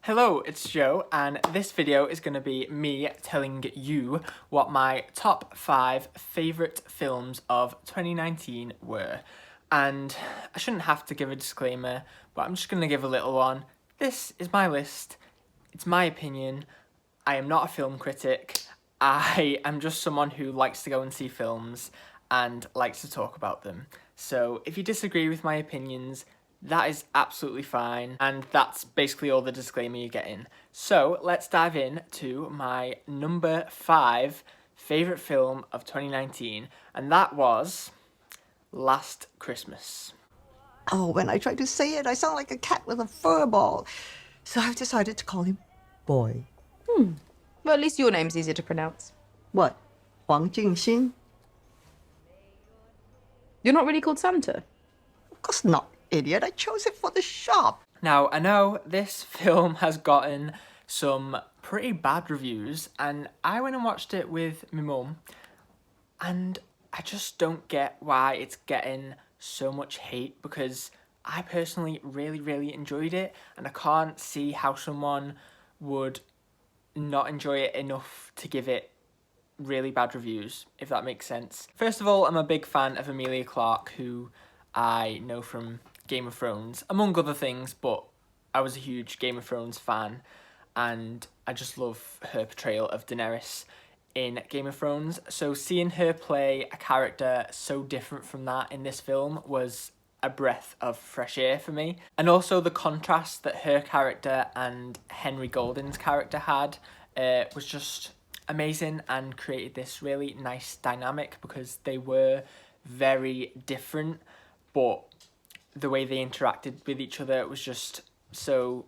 Hello, it's Joe, and this video is going to be me telling you what my top 5 favourite films of 2019 were. And I shouldn't have to give a disclaimer, but I'm just going to give a little one. This is my list, it's my opinion, I am not a film critic, I am just someone who likes to go and see films and likes to talk about them. So if you disagree with my opinions, that is absolutely fine, and that's basically all the disclaimer you're getting. So let's dive in to my number 5 favourite film of 2019, and that was Last Christmas. Oh, when I try to say it, I sound like a cat with a fur ball. So I've decided to call him Boy. Well, at least your name's easier to pronounce. What? Huang Jingxin? You're not really called Santa? Of course not, idiot. I chose it for the shop. Now, I know this film has gotten some pretty bad reviews, and I went and watched it with my mum, and I just don't get why it's getting so much hate, because I personally really enjoyed it, and I can't see how someone would not enjoy it enough to give it really bad reviews, if that makes sense. First of all, I'm a big fan of Emilia Clarke, who I know from Game of Thrones, among other things, but I was a huge Game of Thrones fan, and I just love her portrayal of Daenerys in Game of Thrones. So seeing her play a character so different from that in this film was a breath of fresh air for me. And also the contrast that her character and Henry Golding's character had was just amazing, and created this really nice dynamic, because they were very different, but the way they interacted with each other was just so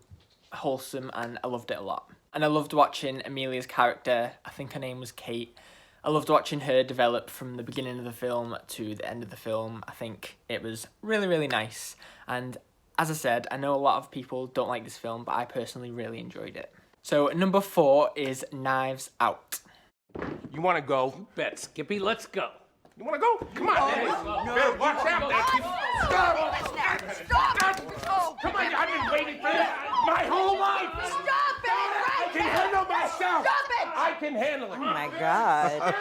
wholesome, and I loved it a lot. And I loved watching Emilia's character, I think her name was Kate. I loved watching her develop from the beginning of the film to the end of the film. I think it was really nice. And as I said, I know a lot of people don't like this film, but I personally really enjoyed it. So number 4 is Knives Out. You want to go? You bet, Skippy. Let's go. You want to go? Come on. No, watch out. Stop! Oh, come on. I've been waiting for this my whole life. Stop it! I can handle myself. Stop it! I can handle it. Oh my God.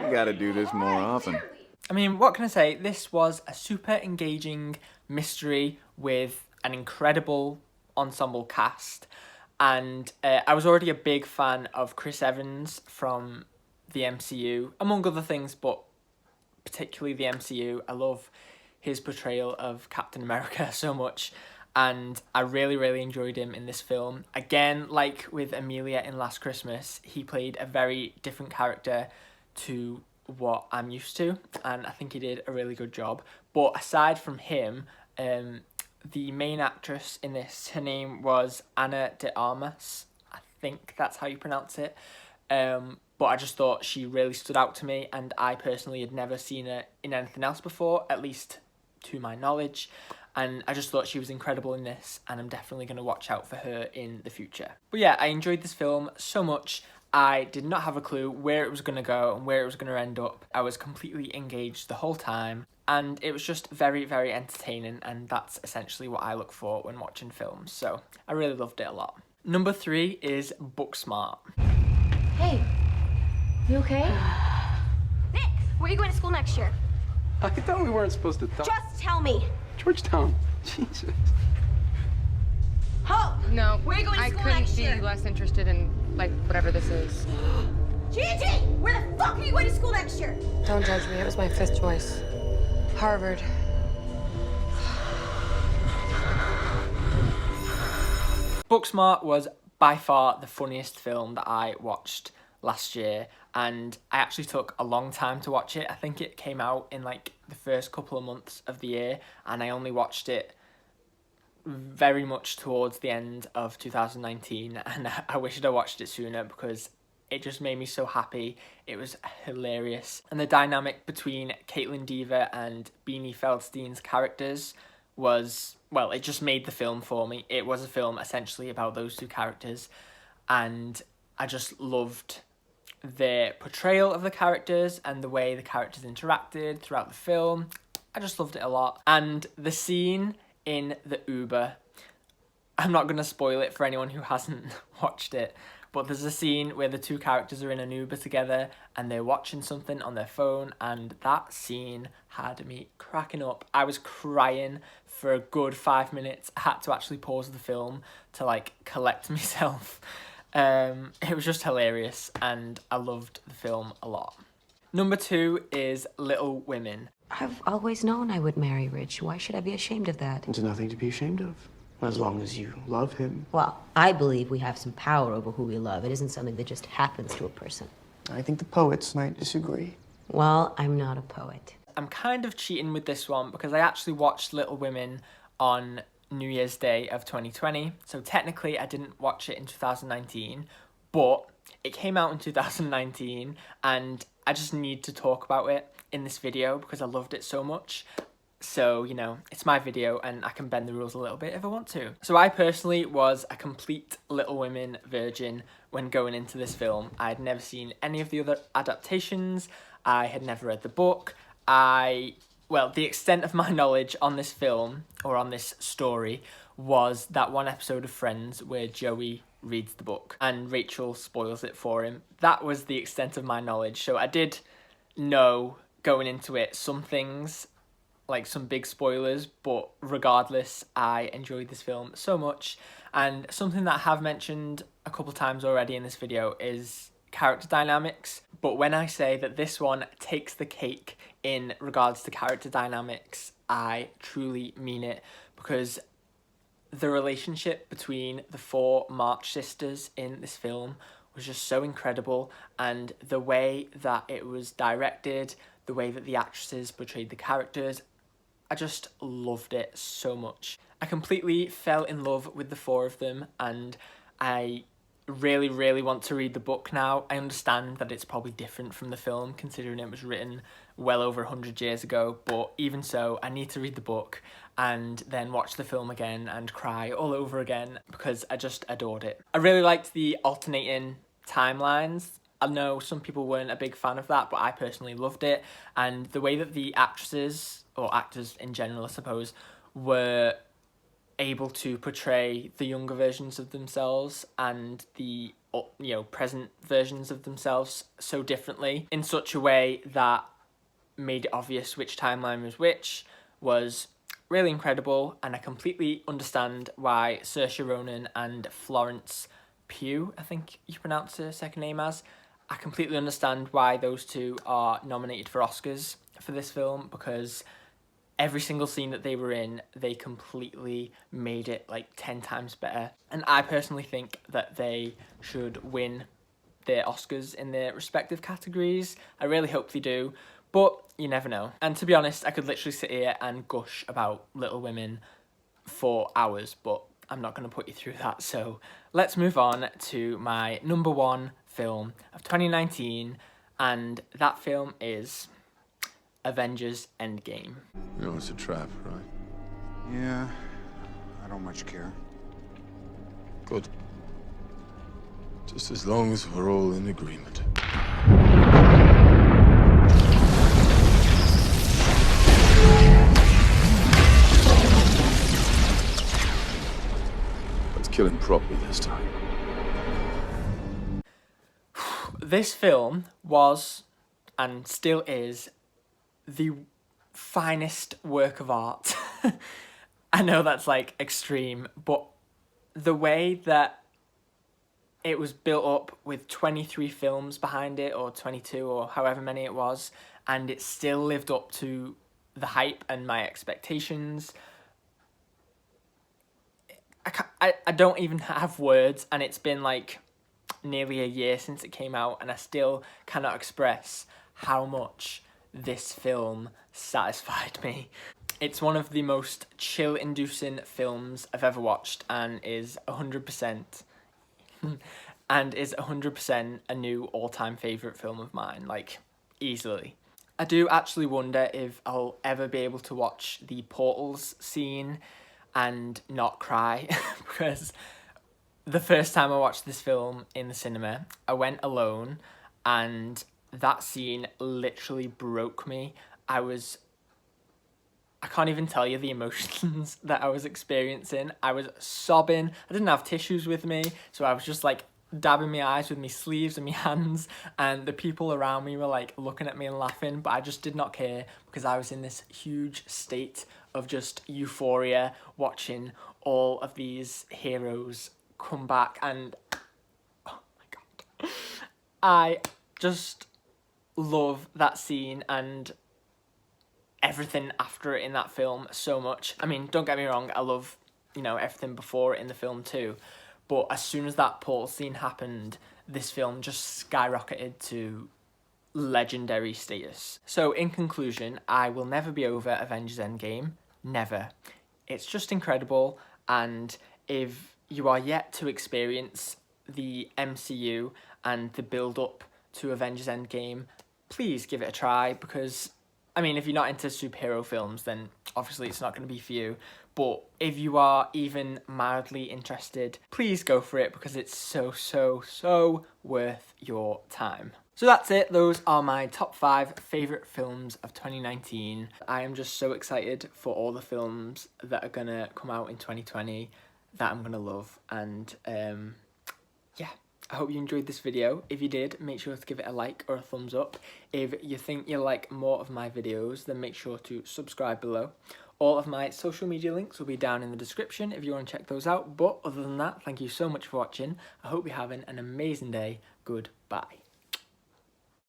You gotta do this more often. I mean, what can I say? This was a super engaging mystery with an incredible ensemble cast. And I was already a big fan of Chris Evans from the MCU, among other things, but particularly the MCU. I love his portrayal of Captain America so much, and I really enjoyed him in this film. Again, like with Emilia in Last Christmas, he played a very different character to what I'm used to, and I think he did a really good job. But aside from him, the main actress in this, her name was Ana de Armas. I think that's how you pronounce it. But I just thought she really stood out to me, and I personally had never seen her in anything else before, at least to my knowledge. And I just thought she was incredible in this, and I'm definitely going to watch out for her in the future. But yeah, I enjoyed this film so much. I did not have a clue where it was going to go and where it was going to end up. I was completely engaged the whole time, and it was just very entertaining, and that's essentially what I look for when watching films. So I really loved it a lot. Number 3 is Booksmart. Hey, you okay? Nick, where are you going to school next year? I thought we weren't supposed to talk. Just tell me. Georgetown. Jesus. Hope! No, Where are you going to I school couldn't next be year? less interested in, like, whatever this is. Gigi! Where the fuck are you going to school next year? Don't judge me. It was my 5th choice. Harvard. Booksmart was by far the funniest film that I watched last year, and I actually took a long time to watch it. I think it came out in like the first couple of months of the year, and I only watched it very much towards the end of 2019, and I wished I watched it sooner, because it just made me so happy. It was hilarious, and the dynamic between Caitlin Dever and Beanie Feldstein's characters was, well, it just made the film for me. It was a film essentially about those two characters, and I just loved their portrayal of the characters and the way the characters interacted throughout the film. I just loved it a lot. And the scene in the Uber I'm not going to spoil it for anyone who hasn't watched it, but there's a scene where the two characters are in an Uber together and they're watching something on their phone, and that scene had me cracking up. I was crying for a good 5 minutes. I had to actually pause the film to like collect myself. It was just hilarious and I loved the film a lot. Number 2 is Little Women. I've always known I would marry Rich. Why should I be ashamed of that? There's nothing to be ashamed of, as long as you love him. Well, I believe we have some power over who we love. It isn't something that just happens to a person. I think the poets might disagree. Well, I'm not a poet. I'm kind of cheating with this one because I actually watched Little Women on New Year's Day of 2020. So technically I didn't watch it in 2019, but it came out in 2019 and I just need to talk about it in this video because I loved it so much. So, you know, it's my video and I can bend the rules a little bit if I want to. So I personally was a complete Little Women virgin when going into this film. I had never seen any of the other adaptations. I had never read the book. Well, the extent of my knowledge on this film, or on this story, was that one episode of Friends where Joey reads the book and Rachel spoils it for him. That was the extent of my knowledge. So I did know going into it some things, like some big spoilers, but regardless, I enjoyed this film so much. And something that I have mentioned a couple times already in this video is character dynamics. But when I say that this one takes the cake in regards to character dynamics, I truly mean it, because the relationship between the 4 March sisters in this film was just so incredible, and the way that it was directed, the way that the actresses portrayed the characters, I just loved it so much. I completely fell in love with the 4 of them, and I really want to read the book now. I understand that it's probably different from the film considering it was written well over 100 years ago, but even so, I need to read the book and then watch the film again and cry all over again because I just adored it. I really liked the alternating timelines. I know some people weren't a big fan of that, but I personally loved it, and the way that the actresses, or actors in general I suppose, were able to portray the younger versions of themselves and the present versions of themselves so differently in such a way that made it obvious which timeline was which was really incredible. And I completely understand why Saoirse Ronan and Florence Pugh, I think you pronounce her second name as, I completely understand why those two are nominated for Oscars for this film, because every single scene that they were in, they completely made it like 10 times better. And I personally think that they should win their Oscars in their respective categories. I really hope they do, but you never know. And to be honest, I could literally sit here and gush about Little Women for hours, but I'm not going to put you through that. So let's move on to my number 1 film of 2019, and that film is Avengers Endgame. You know it's a trap, right? Yeah, I don't much care. Good. Just as long as we're all in agreement. Let's kill him properly this time. This film was, and still is, the finest work of art. I know that's like extreme, but the way that it was built up with 23 films behind it, or 22, or however many it was, and it still lived up to the hype and my expectations. I don't even have words, and it's been like nearly a year since it came out, and I still cannot express how much this film satisfied me. It's one of the most chill-inducing films I've ever watched, and is 100% a new all-time favourite film of mine, like, easily. I do actually wonder if I'll ever be able to watch the portals scene and not cry, because the first time I watched this film in the cinema, I went alone, and that scene literally broke me. I I can't even tell you the emotions that I was experiencing. I was sobbing. I didn't have tissues with me, so I was just like dabbing my eyes with my sleeves and my hands, and the people around me were like looking at me and laughing, but I just did not care because I was in this huge state of just euphoria watching all of these heroes come back. And oh my god, I just love that scene and everything after it in that film so much. I mean, don't get me wrong, I love, you know, everything before it in the film too, but as soon as that portal scene happened, this film just skyrocketed to legendary status. So in conclusion, I will never be over Avengers Endgame. Never. It's just incredible, and if you are yet to experience the MCU and the build-up to Avengers Endgame, please give it a try, because I mean, if you're not into superhero films, then obviously it's not going to be for you. But if you are even mildly interested, please go for it, because it's so worth your time. So that's it. Those are my top 5 favourite films of 2019. I am just so excited for all the films that are going to come out in 2020 that I'm going to love. And yeah. I hope you enjoyed this video. If you did, make sure to give it a like or a thumbs up. If you think you like more of my videos, then make sure to subscribe below. All of my social media links will be down in the description if you want to check those out. But other than that, thank you so much for watching. I hope you're having an amazing day. Goodbye.